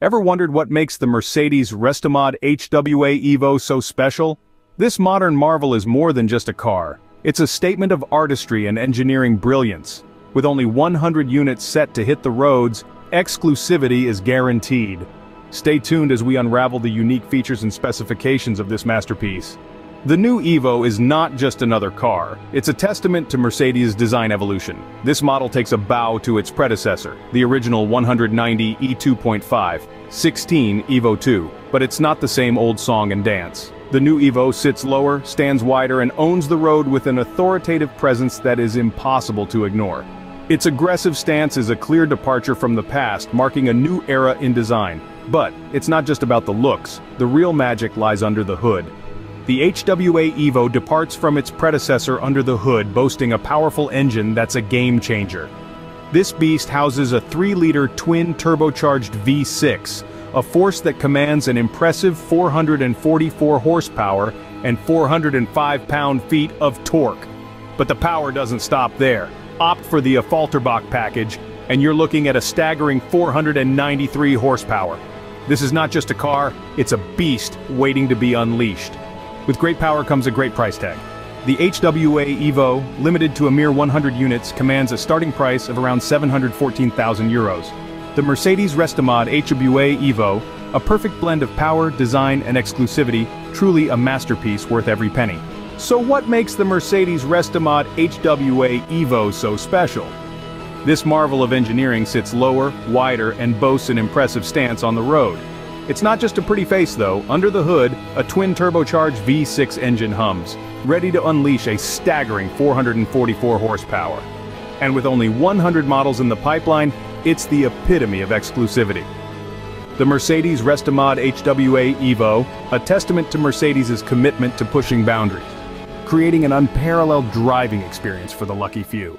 Ever wondered what makes the Mercedes Restomod HWA Evo so special? This modern marvel is more than just a car. It's a statement of artistry and engineering brilliance. With only 100 units set to hit the roads, exclusivity is guaranteed. Stay tuned as we unravel the unique features and specifications of this masterpiece. The new Evo is not just another car, it's a testament to Mercedes' design evolution. This model takes a bow to its predecessor, the original 190 E2.5, 16 Evo II, but it's not the same old song and dance. The new Evo sits lower, stands wider, and owns the road with an authoritative presence that is impossible to ignore. Its aggressive stance is a clear departure from the past, marking a new era in design. But it's not just about the looks, the real magic lies under the hood. The HWA Evo departs from its predecessor under the hood, boasting a powerful engine that's a game-changer. This beast houses a 3-liter twin-turbocharged V6, a force that commands an impressive 444 horsepower and 405 pound-feet of torque. But the power doesn't stop there. Opt for the Affalterbach package, and you're looking at a staggering 493 horsepower. This is not just a car, it's a beast waiting to be unleashed. With great power comes a great price tag. The HWA Evo, limited to a mere 100 units, commands a starting price of around €714,000. The Mercedes Restomod HWA Evo, a perfect blend of power, design, and exclusivity, truly a masterpiece worth every penny. So what makes the Mercedes Restomod HWA Evo so special? This marvel of engineering sits lower, wider, and boasts an impressive stance on the road. It's not just a pretty face though. Under the hood, a twin-turbocharged V6 engine hums, ready to unleash a staggering 444 horsepower. And with only 100 models in the pipeline, it's the epitome of exclusivity. The Mercedes Restomod HWA Evo, a testament to Mercedes' commitment to pushing boundaries, creating an unparalleled driving experience for the lucky few.